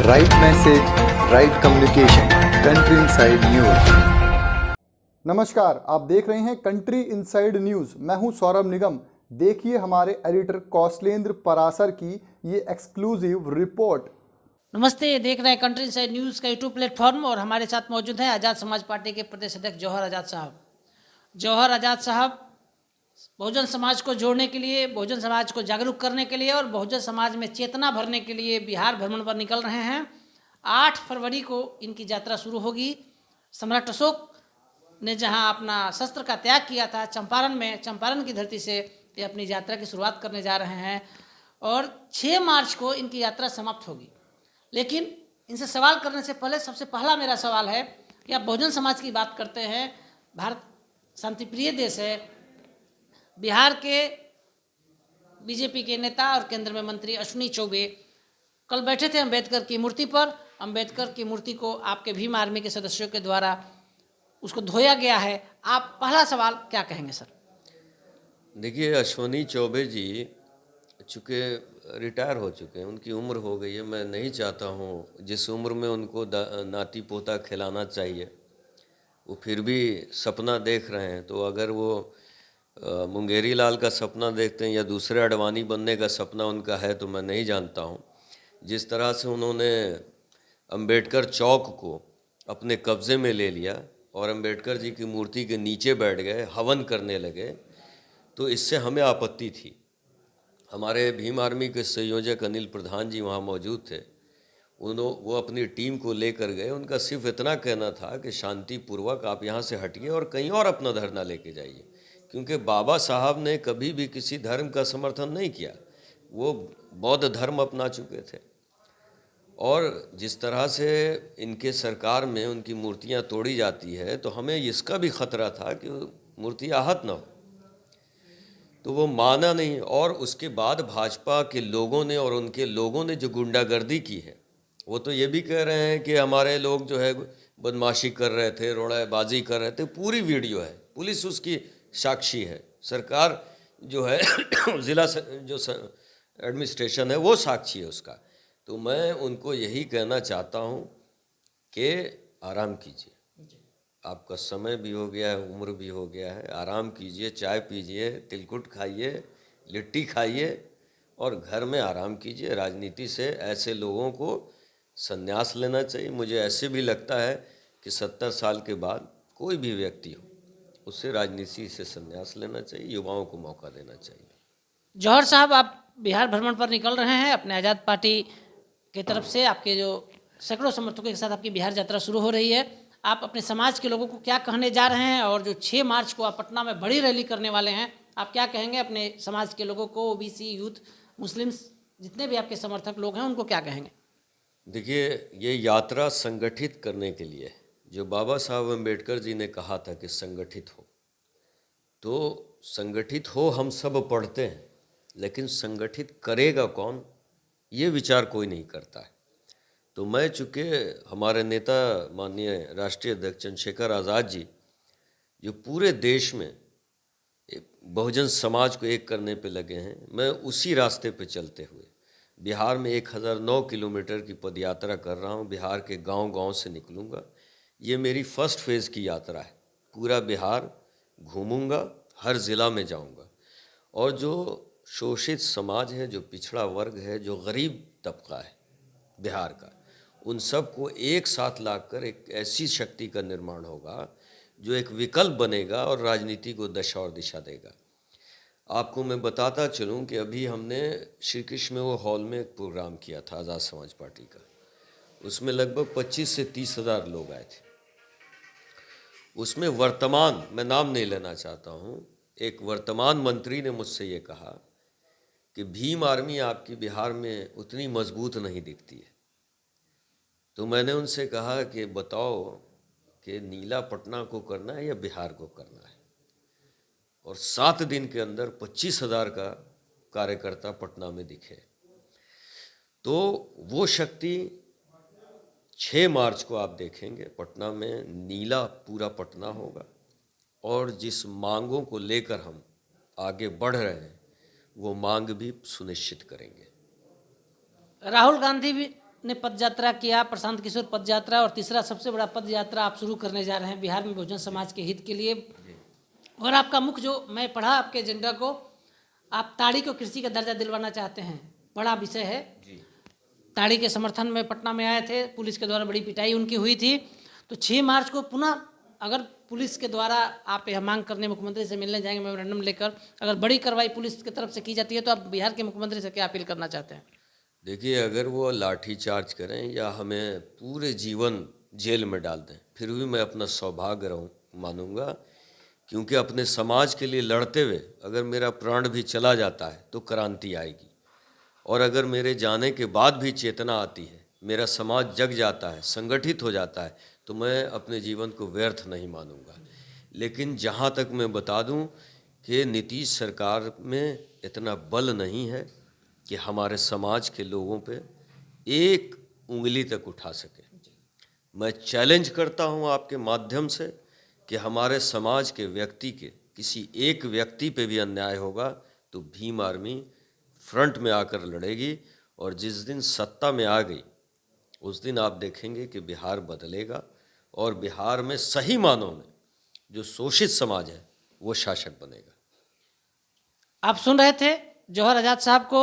Right message, right communication, country inside news. नमस्कार, आप देख रहे हैं कंट्री इनसाइड न्यूज। मैं हूं सौरभ निगम। देखिए हमारे एडिटर कौशलेंद्र परासर की ये एक्सक्लूसिव रिपोर्ट। नमस्ते, देख रहे हैं कंट्री इनसाइड न्यूज़ का यूट्यूब प्लेटफॉर्म और हमारे साथ मौजूद हैं आज़ाद समाज पार्टी के प्रदेश अध्यक्ष जौहर आज़ाद साहब। जौहर आज़ाद साहब बहुजन समाज को जोड़ने के लिए, बहुजन समाज को जागरूक करने के लिए और बहुजन समाज में चेतना भरने के लिए बिहार भ्रमण पर निकल रहे हैं। 8 फरवरी को इनकी यात्रा शुरू होगी। सम्राट अशोक ने जहां अपना शस्त्र का त्याग किया था चंपारण में, चंपारण की धरती से ये अपनी यात्रा की शुरुआत करने जा रहे हैं और 6 मार्च को इनकी यात्रा समाप्त होगी। लेकिन इनसे सवाल करने से पहले सबसे पहला मेरा सवाल है कि आप बहुजन समाज की बात करते हैं, भारत शांतिप्रिय देश है। बिहार के बीजेपी के नेता और केंद्र में मंत्री अश्विनी चौबे कल बैठे थे अंबेडकर की मूर्ति पर। अंबेडकर की मूर्ति को आपके भीम आर्मी के सदस्यों के द्वारा उसको धोया गया है। आप पहला सवाल क्या कहेंगे सर? देखिए, अश्विनी चौबे जी चूँकि रिटायर हो चुके हैं, उनकी उम्र हो गई है। मैं नहीं चाहता हूँ जिस उम्र में उनको नाती पोता खिलाना चाहिए वो फिर भी सपना देख रहे हैं। तो अगर वो मुंगेरी लाल का सपना देखते हैं या दूसरे अडवाणी बनने का सपना उनका है तो मैं नहीं जानता हूँ। जिस तरह से उन्होंने अंबेडकर चौक को अपने कब्ज़े में ले लिया और अंबेडकर जी की मूर्ति के नीचे बैठ गए, हवन करने लगे, तो इससे हमें आपत्ति थी। हमारे भीम आर्मी के संयोजक अनिल प्रधान जी वहाँ मौजूद थे। वो अपनी टीम को लेकर गए। उनका सिर्फ इतना कहना था कि शांतिपूर्वक आप यहाँ से हटिए और कहीं और अपना धरना लेके जाइए, क्योंकि बाबा साहब ने कभी भी किसी धर्म का समर्थन नहीं किया। वो बौद्ध धर्म अपना चुके थे और जिस तरह से इनके सरकार में उनकी मूर्तियाँ तोड़ी जाती है तो हमें इसका भी खतरा था कि मूर्ति आहत न हो, तो वो माना नहीं। और उसके बाद भाजपा के लोगों ने और उनके लोगों ने जो गुंडागर्दी की है, वो तो ये भी कह रहे हैं कि हमारे लोग जो है बदमाशी कर रहे थे, रोड़ाबाजी कर रहे थे। पूरी वीडियो है, पुलिस उसकी साक्षी है, सरकार जो है ज़िला जो एडमिनिस्ट्रेशन है वो साक्षी है उसका। तो मैं उनको यही कहना चाहता हूँ कि आराम कीजिए। आपका समय भी हो गया है, उम्र भी हो गया है, आराम कीजिए, चाय पीजिए, तिलकुट खाइए, लिट्टी खाइए और घर में आराम कीजिए। राजनीति से ऐसे लोगों को संन्यास लेना चाहिए। मुझे ऐसे भी लगता है कि 70 साल के बाद कोई भी व्यक्ति हो, उससे राजनीति से संन्यास लेना चाहिए, युवाओं को मौका देना चाहिए। जौहर साहब, आप बिहार भ्रमण पर निकल रहे हैं अपने आज़ाद पार्टी की तरफ से। आपके जो सैकड़ों समर्थकों के साथ आपकी बिहार यात्रा शुरू हो रही है। आप अपने समाज के लोगों को क्या कहने जा रहे हैं? और जो 6 मार्च को आप पटना में बड़ी रैली करने वाले हैं, आप क्या कहेंगे अपने समाज के लोगों को? ओबीसी, यूथ, मुस्लिम्स, जितने भी आपके समर्थक लोग हैं उनको क्या कहेंगे? देखिए, ये यात्रा संगठित करने के लिए, जो बाबा साहब अम्बेडकर जी ने कहा था कि संगठित हो, तो संगठित हो हम सब पढ़ते हैं, लेकिन संगठित करेगा कौन, ये विचार कोई नहीं करता है। तो मैं चूँकि हमारे नेता माननीय राष्ट्रीय अध्यक्ष चंद्रशेखर आज़ाद जी जो पूरे देश में बहुजन समाज को एक करने पे लगे हैं, मैं उसी रास्ते पे चलते हुए बिहार में 1009 किलोमीटर की पदयात्रा कर रहा हूँ। बिहार के गांव-गांव से निकलूँगा। ये मेरी फर्स्ट फेज़ की यात्रा है। पूरा बिहार घूमूँगा, हर ज़िला में जाऊँगा और जो शोषित समाज है, जो पिछड़ा वर्ग है, जो गरीब तबका है बिहार का, उन सब को एक साथ लाकर एक ऐसी शक्ति का निर्माण होगा जो एक विकल्प बनेगा और राजनीति को दशा और दिशा देगा। आपको मैं बताता चलूं कि अभी हमने श्री कृष्ण में वो हॉल में एक प्रोग्राम किया था आज़ाद समाज पार्टी का। उसमें लगभग 25 से 30 हज़ार लोग आए थे। उसमें वर्तमान, मैं नाम नहीं लेना चाहता हूँ, एक वर्तमान मंत्री ने मुझसे ये कहा कि भीम आर्मी आपकी बिहार में उतनी मजबूत नहीं दिखती है। तो मैंने उनसे कहा कि बताओ कि नीला पटना को करना है या बिहार को करना है। और 7 दिन के अंदर 25,000 का कार्यकर्ता पटना में दिखे। तो वो शक्ति 6 मार्च को आप देखेंगे पटना में नीला पूरा पटना होगा और जिस मांगों को लेकर हम आगे बढ़ रहे हैं वो मांग भी सुनिश्चित करेंगे। राहुल गांधी भी ने पद यात्रा किया, प्रशांत किशोर पद यात्रा, और तीसरा सबसे बड़ा पद यात्रा आप शुरू करने जा रहे हैं बिहार में बहुजन समाज के हित के लिए। और आपका मुख्य जो मैं पढ़ा आपके एजेंडा को, आप ताड़ी को कृषि का दर्जा दिलवाना चाहते हैं, बड़ा विषय है। ताड़ी के समर्थन में पटना में आए थे, पुलिस के द्वारा बड़ी पिटाई उनकी हुई थी। तो 6 मार्च को पुनः अगर पुलिस के द्वारा आप यह मांग करने मुख्यमंत्री से मिलने जाएंगे मेमोरेंडम लेकर, अगर बड़ी कार्रवाई पुलिस की तरफ से की जाती है तो आप बिहार के मुख्यमंत्री से क्या अपील करना चाहते हैं? देखिए, अगर वो लाठी चार्ज करें या हमें पूरे जीवन जेल में डाल दें, फिर भी मैं अपना सौभाग्य मानूंगा, क्योंकि अपने समाज के लिए लड़ते हुए अगर मेरा प्राण भी चला जाता है तो क्रांति आएगी। और अगर मेरे जाने के बाद भी चेतना आती है, मेरा समाज जग जाता है, संगठित हो जाता है, तो मैं अपने जीवन को व्यर्थ नहीं मानूंगा। लेकिन जहाँ तक मैं बता दूं कि नीतीश सरकार में इतना बल नहीं है कि हमारे समाज के लोगों पे एक उंगली तक उठा सके। मैं चैलेंज करता हूं आपके माध्यम से कि हमारे समाज के व्यक्ति के किसी एक व्यक्ति पे भी अन्याय होगा तो भीम आर्मी फ्रंट में आकर लड़ेगी। और जिस दिन सत्ता में आ गई उस दिन आप देखेंगे कि बिहार बदलेगा और बिहार में सही मानों में जो शोषित समाज है वो शासक बनेगा। आप सुन रहे थे जौहर आज़ाद साहब को।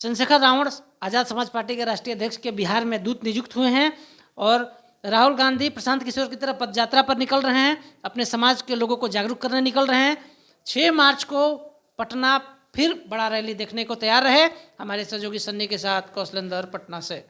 चंद्रशेखर रावण आज़ाद समाज पार्टी के राष्ट्रीय अध्यक्ष के बिहार में दूत नियुक्त हुए हैं और राहुल गांधी प्रशांत किशोर की तरह पदयात्रा पर निकल रहे हैं, अपने समाज के लोगों को जागरूक करने निकल रहे हैं। 6 मार्च को पटना फिर बड़ा रैली देखने को तैयार रहे। हमारे सहयोगी सन्नी के साथ कौशलेंद्र, पटना से।